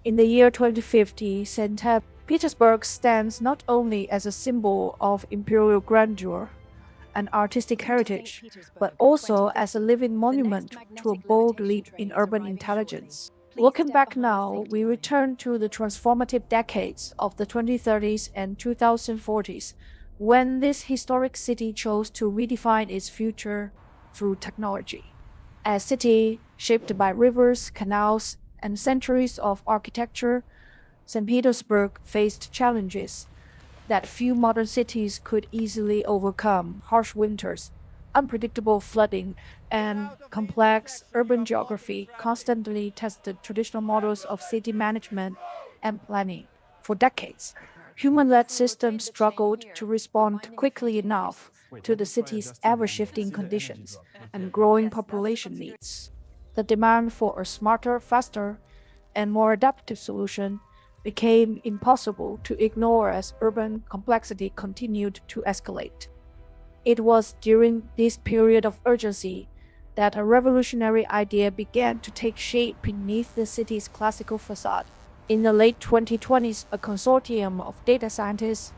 In the year 2050, St. Petersburg stands not only as a symbol of imperial grandeur and artistic heritage, but also as a living monument to a bold leap in urban intelligence. Looking back now, we return to the transformative decades of the 2030s and 2040s, when this historic city chose to redefine its future through technology. A city shaped by rivers, canals, and centuries of architecture, St. Petersburg faced challenges that few modern cities could easily overcome: harsh winters, unpredictable flooding, and complex urban geography constantly tested traditional models of city management and planning. For decades, human led systems struggled to respond quickly enough to the city's ever shifting conditions and growing population needs. The demand for a smarter, faster, and more adaptive solution became impossible to ignore as urban complexity continued to escalate. It was during this period of urgency that a revolutionary idea began to take shape beneath the city's classical facade. In the late 2020s, a consortium of data scientists,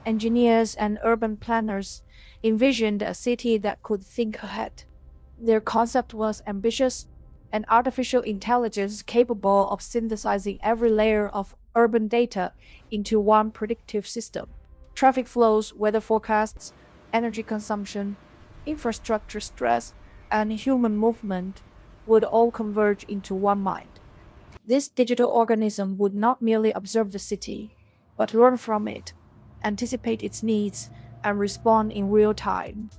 engineers, and urban planners envisioned a city that could think ahead. Their concept was ambitious: an artificial intelligence capable of synthesizing every layer of urban data into one predictive system. Traffic flows, weather forecasts, energy consumption, infrastructure stress, and human movement would all converge into one mind. This digital organism would not merely observe the city, but learn from it, anticipate its needs, and respond in real time.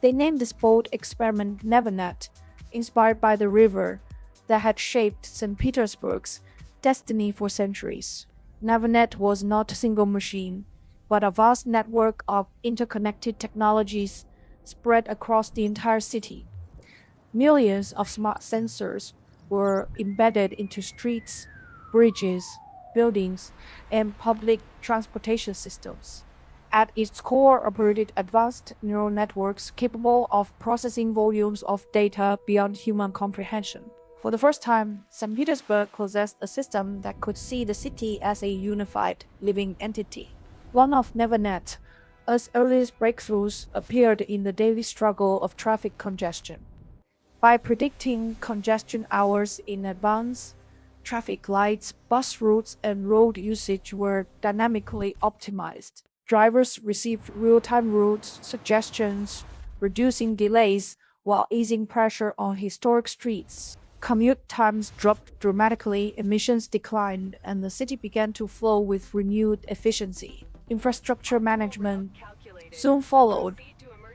They named this bold experiment NevaNet, inspired by the river that had shaped St. Petersburg's destiny for centuries. NevaNet was not a single machine, but a vast network of interconnected technologies spread across the entire city. Millions of smart sensors were embedded into streets, bridges, buildings, and public transportation systems. At its core operated advanced neural networks capable of processing volumes of data beyond human comprehension. For the first time, St. Petersburg possessed a system that could see the city as a unified, living entity. One of NevaNet's earliest breakthroughs appeared in the daily struggle of traffic congestion. By predicting congestion hours in advance, traffic lights, bus routes, and road usage were dynamically optimized. Drivers received real-time route suggestions, reducing delays while easing pressure on historic streets. Commute times dropped dramatically, emissions declined, and the city began to flow with renewed efficiency. Infrastructure management soon followed,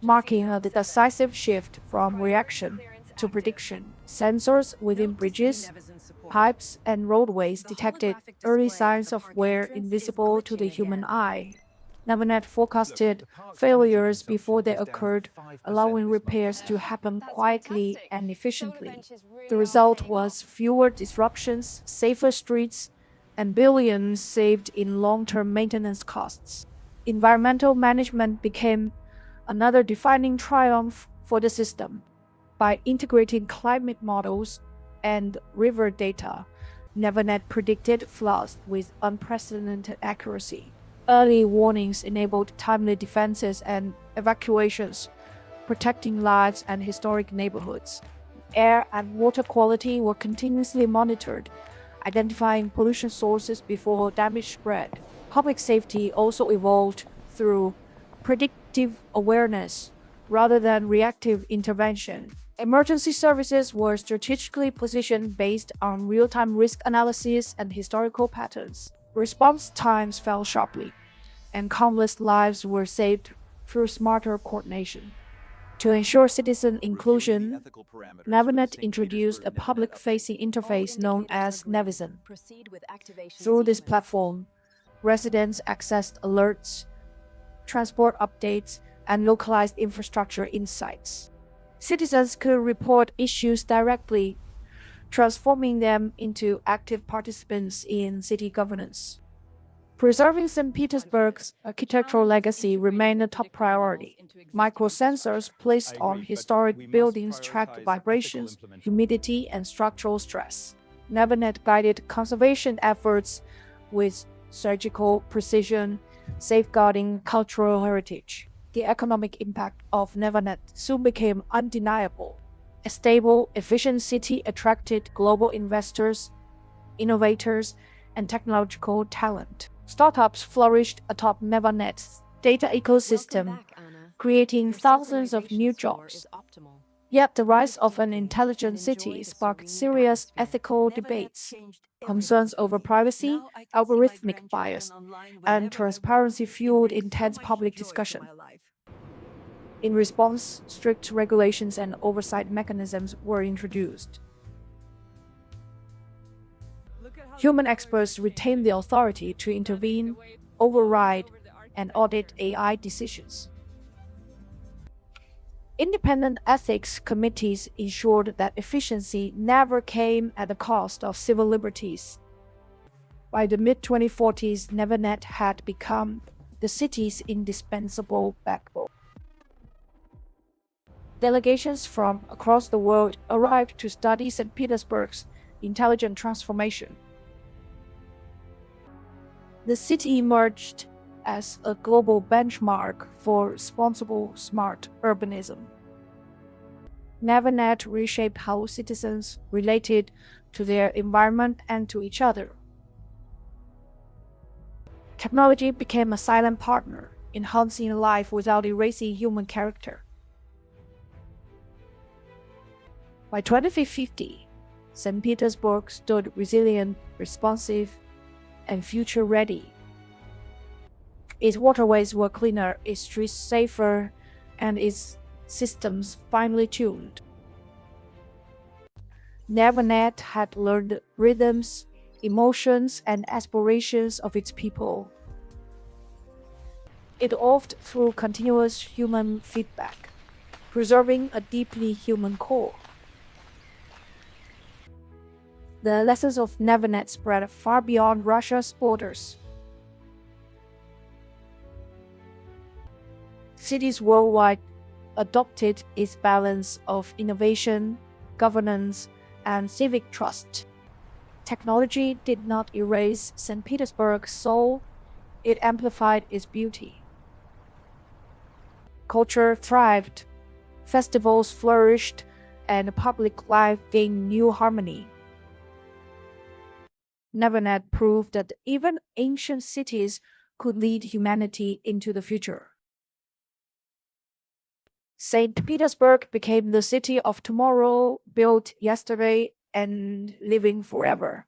marking a decisive shift from reaction to prediction. Sensors within bridges, pipes, and roadways detected early signs of wear invisible to the human eye. NevaNet forecasted failures before they occurred, allowing repairs to happen quietly and efficiently. The result was fewer disruptions, safer streets, and billions saved in long-term maintenance costs. Environmental management became another defining triumph for the system. By integrating climate models and river data, NevaNet predicted floods with unprecedented accuracy. Early warnings enabled timely defenses and evacuations, protecting lives and historic neighborhoods. Air and water quality were continuously monitored, identifying pollution sources before damage spread. Public safety also evolved through predictive awareness rather than reactive intervention. Emergency services were strategically positioned based on real-time risk analysis and historical patterns. Response times fell sharply, and countless lives were saved through smarter coordination. To ensure citizen inclusion, NevaNet introduced a public-facing interface known as Nevision. Through this platform, residents accessed alerts, transport updates, and localized infrastructure insights. Citizens could report issues directly, transforming them into active participants in city governance. Preserving St. Petersburg's architectural legacy remained a top priority. Microsensors placed on historic buildings tracked vibrations, humidity, and structural stress. NevaNet guided conservation efforts with surgical precision, safeguarding cultural heritage. The economic impact of NevaNet soon became undeniable. A stable, efficient city attracted global investors, innovators, and technological talent. Startups flourished atop NevaNet's data ecosystem, creating thousands of new jobs. Yet the rise of an intelligent city sparked serious ethical debates. Concerns over privacy, algorithmic bias, and transparency fueled intense public discussion. In response, strict regulations and oversight mechanisms were introduced. Human experts retain the authority to intervene, override, and audit AI decisions. Independent ethics committees ensured that efficiency never came at the cost of civil liberties. By the mid-2040s, NevaNet had become the city's indispensable backbone. Delegations from across the world arrived to study St. Petersburg's intelligent transformation. The city emerged as a global benchmark for responsible, smart urbanism. NevaNet reshaped how citizens related to their environment and to each other. Technology became a silent partner, enhancing life without erasing human character. By 2050, St. Petersburg stood resilient, responsive, and future-ready. Its waterways were cleaner, its streets safer, and its systems finely tuned. NevaNet had learned the rhythms, emotions, and aspirations of its people. It evolved through continuous human feedback, preserving a deeply human core. The lessons of NevaNet spread far beyond Russia's borders. Cities worldwide adopted its balance of innovation, governance, and civic trust. Technology did not erase St. Petersburg's soul, it amplified its beauty. Culture thrived, festivals flourished, and public life gained new harmony. NevaNet proved that even ancient cities could lead humanity into the future. St. Petersburg became the city of tomorrow, built yesterday and living forever.